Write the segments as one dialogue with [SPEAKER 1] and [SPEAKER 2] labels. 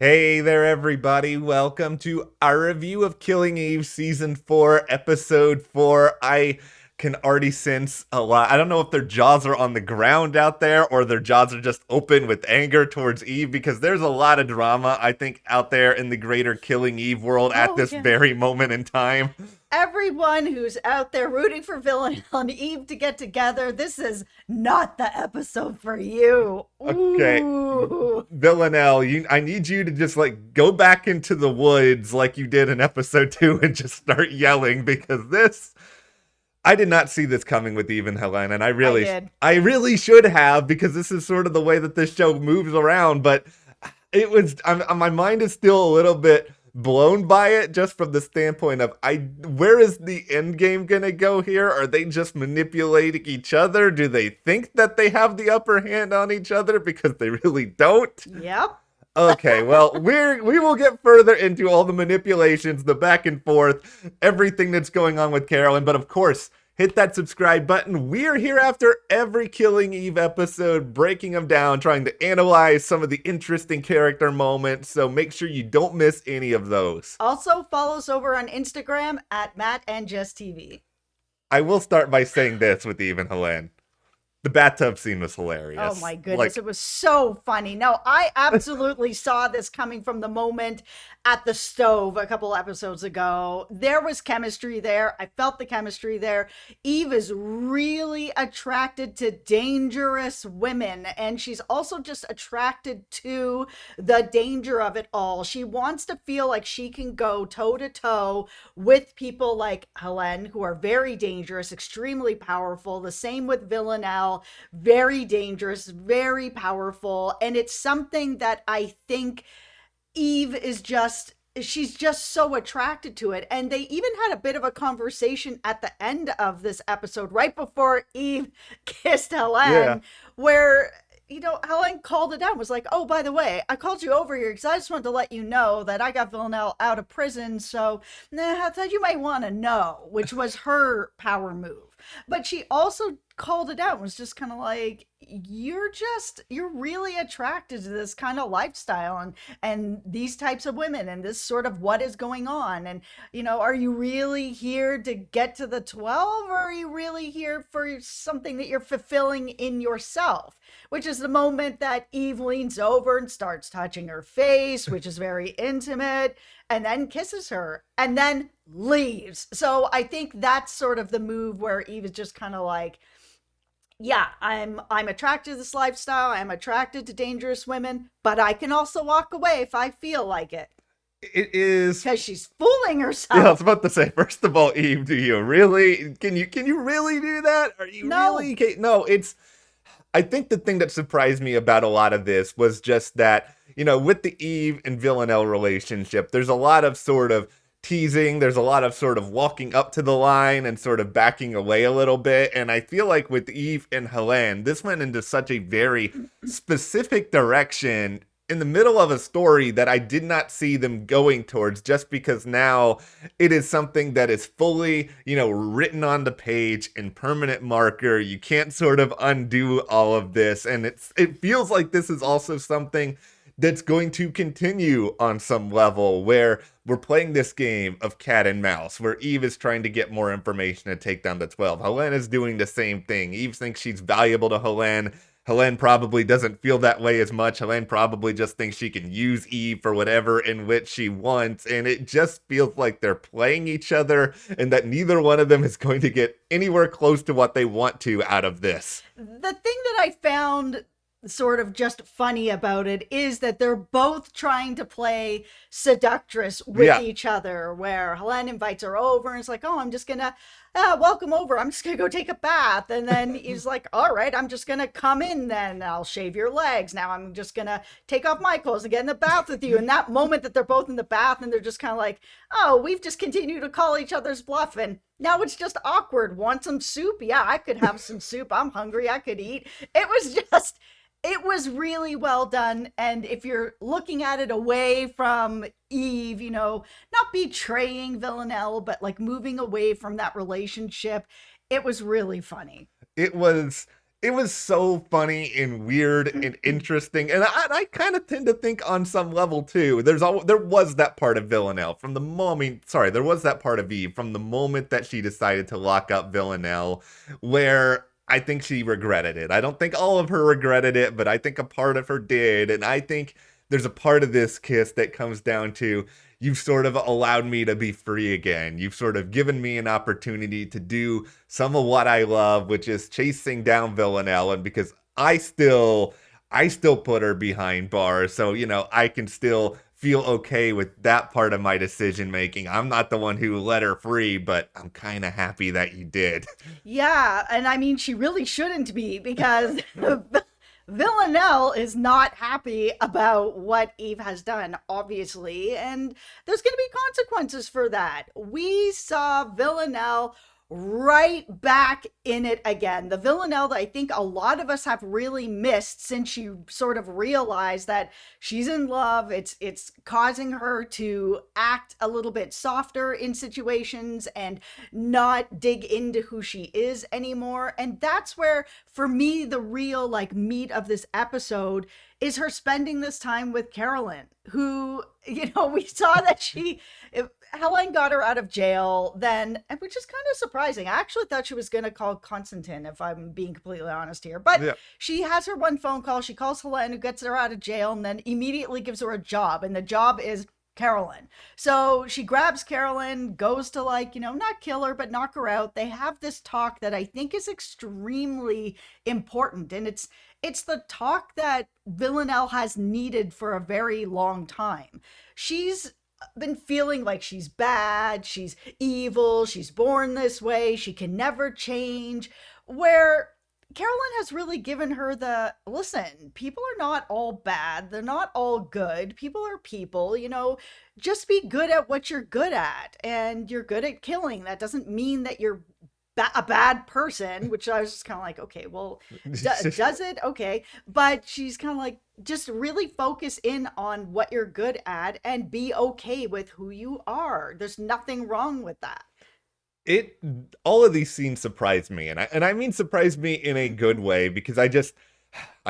[SPEAKER 1] Hey there, everybody. Welcome to our review of Killing Eve Season 4, Episode 4. I can already sense a lot. I don't know if their jaws are on the ground out there or their jaws are just open with anger towards Eve because there's a lot of drama, I think, out there in the greater Killing Eve world at
[SPEAKER 2] Oh,
[SPEAKER 1] this
[SPEAKER 2] yeah.
[SPEAKER 1] very moment in time.
[SPEAKER 2] Everyone who's out there rooting for Villanelle and Eve to get together, this is not the episode for you.
[SPEAKER 1] Okay.
[SPEAKER 2] Ooh.
[SPEAKER 1] Villanelle, I need you to just go back into the woods like you did in episode 2 and just start yelling because I did not see this coming with Eve and Helene, and
[SPEAKER 2] I did.
[SPEAKER 1] I really should have because this is sort of the way that this show moves around. But my mind is still a little bit blown by it, just from the standpoint of where is the end game gonna go here? Are they just manipulating each other? Do they think that they have the upper hand on each other because they really don't?
[SPEAKER 2] Yep.
[SPEAKER 1] Okay, well, we will get further into all the manipulations, the back and forth, everything that's going on with Carolyn, but of course, hit that subscribe button. We're here after every Killing Eve episode, breaking them down, trying to analyze some of the interesting character moments, so make sure you don't miss any of those.
[SPEAKER 2] Also, follow us over on Instagram at Matt and Jess TV.
[SPEAKER 1] I will start by saying this with Eve and Helene. The bathtub scene was hilarious.
[SPEAKER 2] Oh my goodness, it was so funny. No, I absolutely saw this coming from the moment at the stove a couple episodes ago. There was chemistry there. I felt the chemistry there. Eve is really attracted to dangerous women, and she's also just attracted to the danger of it all. She wants to feel like she can go toe to toe with people like Helene, who are very dangerous, extremely powerful. The same with Villanelle, very dangerous, very powerful. And it's something that I think Eve is she's just so attracted to it. And they even had a bit of a conversation at the end of this episode, right before Eve kissed Helene,
[SPEAKER 1] Yeah.
[SPEAKER 2] where Helen called it out, was like, oh, by the way, I called you over here because I just wanted to let you know that I got Villanelle out of prison. So I thought you might want to know, which was her power move. But she also called it out and was just kind of like, you're really attracted to this kind of lifestyle and these types of women and this sort of what is going on. And, are you really here to get to the 12, or are you really here for something that you're fulfilling in yourself? Which is the moment that Eve leans over and starts touching her face, which is very intimate, and then kisses her and then leaves. So I think that's sort of the move where Eve is just kind of like, yeah, I'm attracted to this lifestyle. I'm attracted to dangerous women, but I can also walk away if I feel like it.
[SPEAKER 1] It is.
[SPEAKER 2] Because she's fooling herself.
[SPEAKER 1] Yeah, I was about to say, first of all, Eve, do you really, can you really do that? Are you
[SPEAKER 2] No.
[SPEAKER 1] really, no, I think the thing that surprised me about a lot of this was just that, with the Eve and Villanelle relationship, there's a lot of sort of teasing, there's a lot of sort of walking up to the line and sort of backing away a little bit. And I feel like with Eve and Helene, this went into such a very specific direction in the middle of a story that I did not see them going towards, just because now it is something that is fully, written on the page in permanent marker. You can't sort of undo all of this. And it feels like this is also something that's going to continue on some level, where we're playing this game of cat and mouse, where Eve is trying to get more information to take down the 12. Helene is doing the same thing. Eve thinks she's valuable to Helene. Helene probably doesn't feel that way as much. Helene probably just thinks she can use Eve for whatever in which she wants. And it just feels like they're playing each other and that neither one of them is going to get anywhere close to what they want to out of this.
[SPEAKER 2] The thing that I found sort of just funny about it is that they're both trying to play seductress with each other, where Helene invites her over and it's like, oh, I'm just gonna welcome over, I'm just gonna go take a bath. And then he's like, all right, I'm just gonna come in, then I'll shave your legs, now I'm just gonna take off my clothes and get in the bath with you. And that moment that they're both in the bath and they're just kind of like, oh, we've just continued to call each other's bluff, and now it's just awkward. Want some soup? Yeah, I could have some soup, I'm hungry, I could eat. It was really well done. And if you're looking at it away from Eve, not betraying Villanelle, but like moving away from that relationship, it was really funny.
[SPEAKER 1] It was it was so funny and weird and interesting, and I kind of tend to think on some level too. There was that part of Villanelle from the moment. Sorry, there was that part of Eve from the moment that she decided to lock up Villanelle, where I think she regretted it. I don't think all of her regretted it, but I think a part of her did, and I think there's a part of this kiss that comes down to you've sort of allowed me to be free again. You've sort of given me an opportunity to do some of what I love, which is chasing down Villanelle. And because I still put her behind bars. So, I can still feel okay with that part of my decision making. I'm not the one who let her free, but I'm kind of happy that you did.
[SPEAKER 2] Yeah, and I mean, she really shouldn't be because Villanelle is not happy about what Eve has done, obviously, and there's going to be consequences for that. We saw Villanelle right back in it again. The Villanelle that I think a lot of us have really missed since she sort of realized that she's in love. It's causing her to act a little bit softer in situations and not dig into who she is anymore. And that's where, for me, the real like meat of this episode is her spending this time with Carolyn, who, we saw that Helen got her out of jail then, which is kind of surprising. I actually thought she was going to call Constantine, if I'm being completely honest here. But
[SPEAKER 1] Yeah.
[SPEAKER 2] she has her one phone call. She calls Helen, who gets her out of jail, and then immediately gives her a job. And the job is Carolyn. So she grabs Carolyn, goes to not kill her, but knock her out. They have this talk that I think is extremely important. And it's the talk that Villanelle has needed for a very long time. She's been feeling like she's bad, she's evil, she's born this way, she can never change. Where Carolyn has really given her listen, people are not all bad, they're not all good, people are people, just be good at what you're good at, and you're good at killing. That doesn't mean that you're a bad person, which I was just kind of like, okay, well, does it? Okay. But she's kind of like, just really focus in on what you're good at and be okay with who you are. There's nothing wrong with that.
[SPEAKER 1] it all of these scenes surprised me, and I mean surprised me in a good way, because I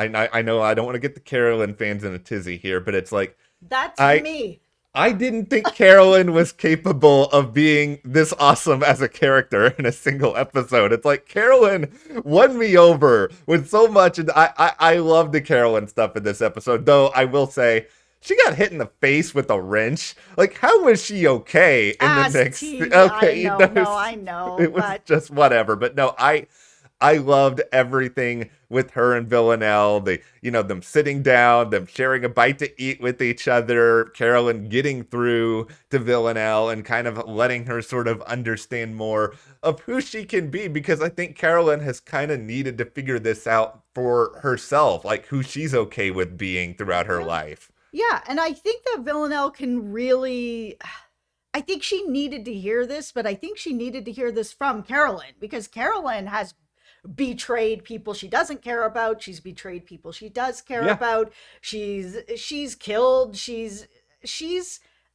[SPEAKER 1] know I don't want to get the Carolyn fans in a tizzy here, but it's like
[SPEAKER 2] That's
[SPEAKER 1] I
[SPEAKER 2] me.
[SPEAKER 1] I didn't think Carolyn was capable of being this awesome as a character in a single episode. It's like Carolyn won me over with so much, and I love the Carolyn stuff in this episode. Though I will say, she got hit in the face with a wrench. Like, how was she okay in the
[SPEAKER 2] As
[SPEAKER 1] next?
[SPEAKER 2] TV,
[SPEAKER 1] Okay,
[SPEAKER 2] I know, no, I know,
[SPEAKER 1] it was
[SPEAKER 2] but
[SPEAKER 1] just whatever. But no, I loved everything with her and Villanelle. Them sitting down, them sharing a bite to eat with each other, Carolyn getting through to Villanelle and kind of letting her sort of understand more of who she can be, because I think Carolyn has kind of needed to figure this out for herself, like who she's okay with being throughout her
[SPEAKER 2] yeah.
[SPEAKER 1] life.
[SPEAKER 2] Yeah, and I think that Villanelle can really. I think she needed to hear this, but I think she needed to hear this from Carolyn, because Carolyn has betrayed people she doesn't care about. She's betrayed people she does care
[SPEAKER 1] Yeah,
[SPEAKER 2] about. She's killed. She's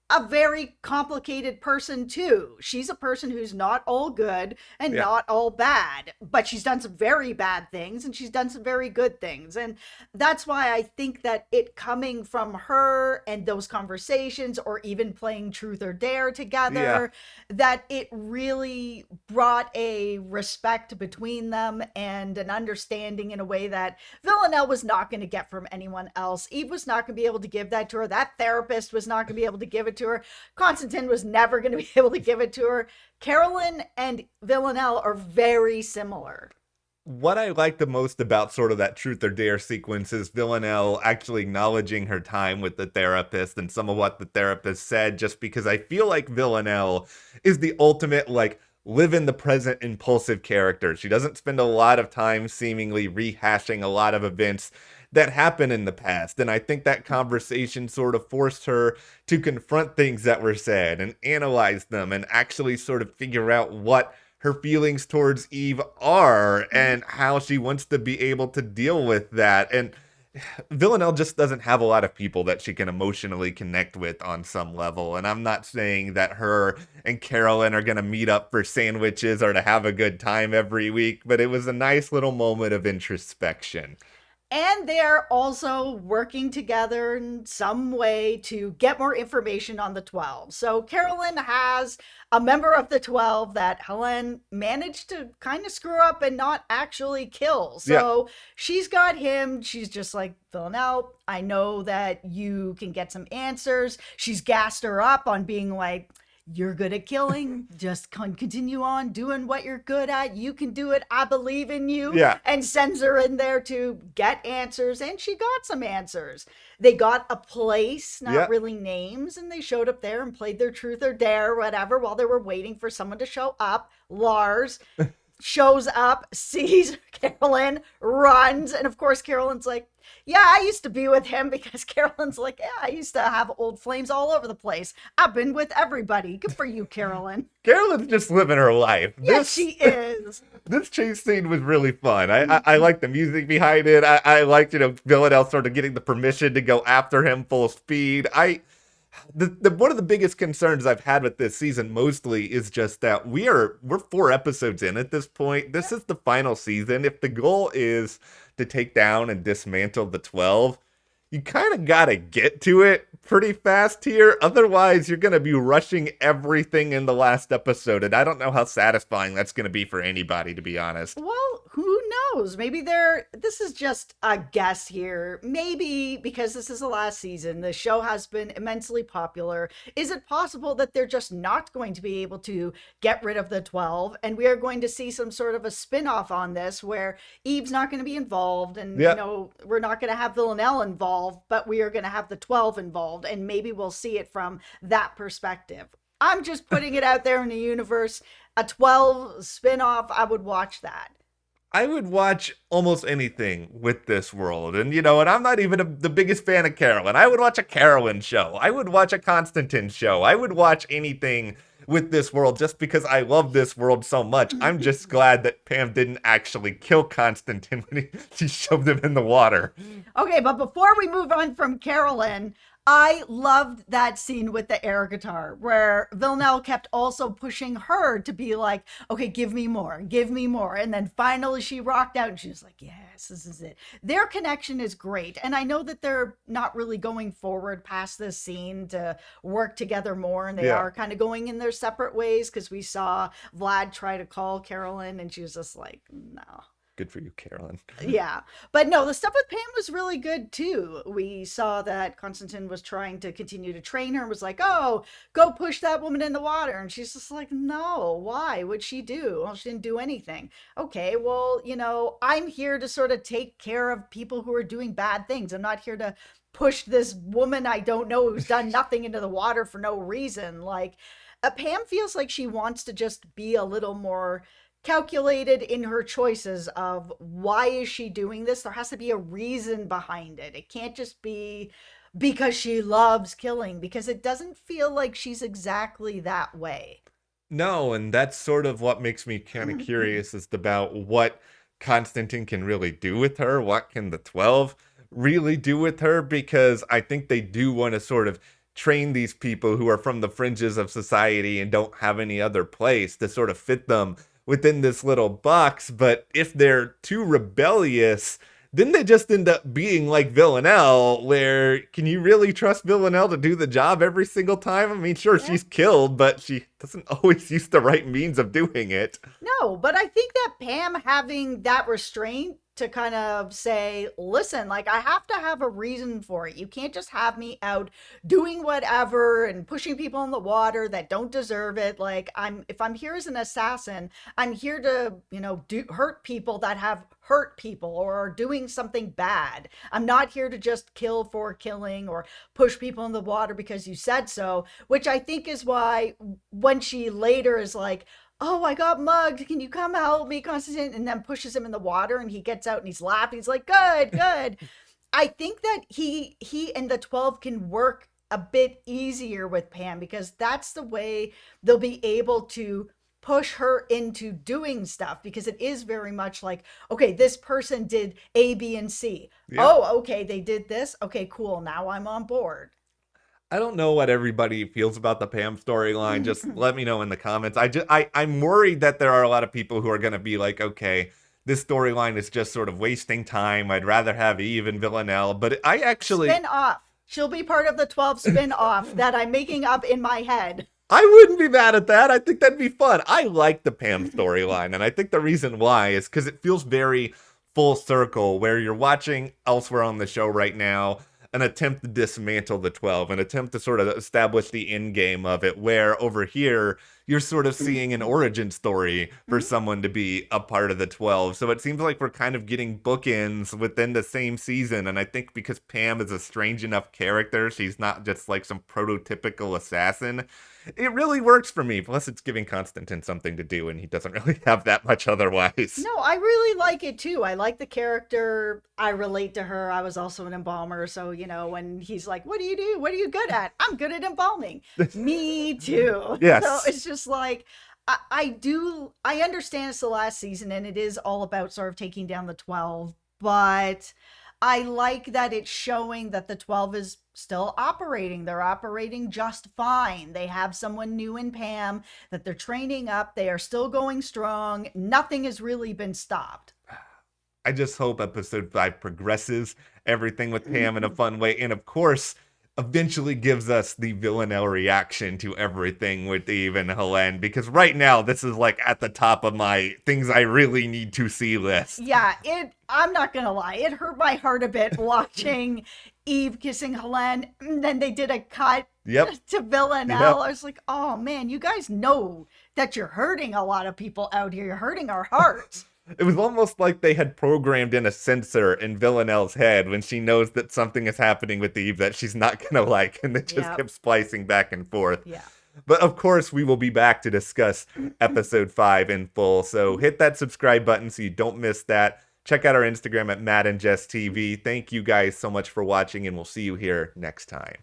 [SPEAKER 2] a very complicated person too. She's a person who's not all good and
[SPEAKER 1] yeah.
[SPEAKER 2] not all bad, but she's done some very bad things and she's done some very good things. And that's why I think that it coming from her and those conversations, or even playing truth or dare
[SPEAKER 1] Yeah.
[SPEAKER 2] together, that it really brought a respect between them and an understanding in a way that Villanelle was not going to get from anyone else. Eve was not going to be able to give that to her. That therapist was not going to be able to give it to her. Constantine was never going to be able to give it to her. Carolyn and Villanelle are very similar.
[SPEAKER 1] What I like the most about sort of that truth or dare sequence is Villanelle actually acknowledging her time with the therapist and some of what the therapist said, just because I feel like Villanelle is the ultimate, like, live in the present impulsive character. She doesn't spend a lot of time seemingly rehashing a lot of events that happened in the past. And I think that conversation sort of forced her to confront things that were said and analyze them and actually sort of figure out what her feelings towards Eve are and how she wants to be able to deal with that. And Villanelle just doesn't have a lot of people that she can emotionally connect with on some level. And I'm not saying that her and Carolyn are going to meet up for sandwiches or to have a good time every week, but it was a nice little moment of introspection.
[SPEAKER 2] And they're also working together in some way to get more information on the 12. So Carolyn has a member of the 12 that Helen managed to kind of screw up and not actually kill.
[SPEAKER 1] Yeah,
[SPEAKER 2] So she's got him. She's just like, Villanelle, I know that you can get some answers. She's gassed her up on being like, you're good at killing. Just continue on doing what you're good at. You can do it. I believe in you.
[SPEAKER 1] yeah,
[SPEAKER 2] And sends her in there to get answers. And she got some answers. They got a place, not
[SPEAKER 1] yeah.
[SPEAKER 2] really names. And they showed up there and played their truth or dare, or whatever, while they were waiting for someone to show up. Lars shows up, sees Carolyn, runs. And of course, Carolyn's like, yeah, I used to be with him, because Carolyn's like, yeah, I used to have old flames all over the place. I've been with everybody. Good for you, Carolyn.
[SPEAKER 1] Carolyn's just living her life.
[SPEAKER 2] Yes, she is.
[SPEAKER 1] This chase scene was really fun. I like the music behind it. I liked, Villanelle sort of getting the permission to go after him full speed. The one of the biggest concerns I've had with this season mostly is just that we're 4 episodes in at this point. This is the final season. If the goal is to take down and dismantle the 12, you kind of got to get to it pretty fast here. Otherwise, you're going to be rushing everything in the last episode. And I don't know how satisfying that's going to be for anybody, to be honest.
[SPEAKER 2] Well, who knows? Maybe this is just a guess here. Maybe because this is the last season, the show has been immensely popular. Is it possible that they're just not going to be able to get rid of the 12, and we are going to see some sort of a spin-off on this where Eve's not going to be involved, and
[SPEAKER 1] Yeah.
[SPEAKER 2] we're not going to have Villanelle involved, but we are going to have the 12 involved, and maybe we'll see it from that perspective. I'm just putting it out there in the universe. A 12 spin-off, I would watch that.
[SPEAKER 1] I would watch almost anything with this world. And I'm not even the biggest fan of Carolyn. I would watch a Carolyn show. I would watch a Constantine show. I would watch anything with this world just because I love this world so much. I'm just glad that Pam didn't actually kill Constantine when she shoved him in the water.
[SPEAKER 2] Okay, but before we move on from Carolyn, I loved that scene with the air guitar where Villanelle kept also pushing her to be like, okay, give me more, give me more. And then finally she rocked out and she was like, yes, this is it. Their connection is great. And I know that they're not really going forward past this scene to work together more. And they
[SPEAKER 1] Yeah.
[SPEAKER 2] are kind of going in their separate ways, because we saw Vlad try to call Carolyn and she was just like, no.
[SPEAKER 1] Good for you, Carolyn.
[SPEAKER 2] Yeah. But no, the stuff with Pam was really good too. We saw that Constantine was trying to continue to train her and was like, oh, go push that woman in the water. And she's just like, no, why would she do? Well, she didn't do anything. Okay, well, I'm here to sort of take care of people who are doing bad things. I'm not here to push this woman I don't know who's done nothing into the water for no reason. Like, Pam feels like she wants to just be a little more calculated in her choices of why is she doing this. There has to be a reason behind it. It can't just be because she loves killing, because it doesn't feel like she's exactly that way.
[SPEAKER 1] No, and that's sort of what makes me kind of curious as about what Constantine can really do with her. What can the 12 really do with her? Because I think they do want to sort of train these people who are from the fringes of society and don't have any other place to sort of fit them within this little box. But if they're too rebellious, then they just end up being like Villanelle, where can you really trust Villanelle to do the job every single time? I mean, sure,
[SPEAKER 2] Yeah.
[SPEAKER 1] she's killed, but she doesn't always use the right means of doing it.
[SPEAKER 2] No, but I think that Pam having that restraint to kind of say, listen, like, I have to have a reason for it. You can't just have me out doing whatever and pushing people in the water that don't deserve it. Like, if I'm here as an assassin, I'm here to, hurt people that have hurt people or are doing something bad. I'm not here to just kill for killing or push people in the water because you said so, which I think is why when she later is like, oh, I got mugged. Can you come help me, Constantine? And then pushes him in the water and he gets out and he's laughing. He's like, good, good. I think that he and the 12 can work a bit easier with Pam, because that's the way they'll be able to push her into doing stuff, because it is very much like, okay, this person did A, B, and C.
[SPEAKER 1] Yeah.
[SPEAKER 2] Oh, okay, they did this. Okay, cool. Now I'm on board.
[SPEAKER 1] I don't know what everybody feels about the Pam storyline. Just let me know in the comments. I'm worried that there are a lot of people who are going to be like, okay, this storyline is just sort of wasting time. I'd rather have Eve and Villanelle. But I actually...
[SPEAKER 2] Spin off. She'll be part of the 12 spin off that I'm making up in my head.
[SPEAKER 1] I wouldn't be mad at that. I think that'd be fun. I like the Pam storyline, and I think the reason why is because it feels very full circle, where you're watching elsewhere on the show right now an attempt to dismantle the 12, an attempt to sort of establish the end game of it, where over here you're sort of seeing an origin story for someone to be a part of the 12. So it seems like we're kind of getting bookends within the same season, and I think because Pam is a strange enough character, she's not just like some prototypical assassin, it really works for me. Plus, it's giving Constantine something to do, and he doesn't really have that much otherwise.
[SPEAKER 2] No, I really like it too. I like the character. I relate to her. I was also an embalmer, so when he's like, "What do you do? What are you good at?" I'm good at embalming. Me too.
[SPEAKER 1] Yes.
[SPEAKER 2] So it's just like I understand it's the last season, and it is all about sort of taking down the 12, but I like that it's showing that the 12 is still operating. They're operating just fine. They have someone new in Pam that they're training up. They are still going strong. Nothing has really been stopped.
[SPEAKER 1] I just hope episode 5 progresses everything with Pam in a fun way. And of course, eventually gives us the Villanelle reaction to everything with Eve and Helene. Because right now, this is like at the top of my things I really need to see list.
[SPEAKER 2] Yeah, I'm not going to lie. It hurt my heart a bit watching Eve kissing Helene. And then they did a cut to Villanelle. I was like, oh man, you guys know that you're hurting a lot of people out here. You're hurting our hearts.
[SPEAKER 1] It was almost like they had programmed in a sensor in Villanelle's head when she knows that something is happening with Eve that she's not going to like, and they just kept splicing back and forth.
[SPEAKER 2] Yeah.
[SPEAKER 1] But of course, we will be back to discuss episode 5 in full, so hit that subscribe button so you don't miss that. Check out our Instagram at Matt and Jess TV. Thank you guys so much for watching, and we'll see you here next time.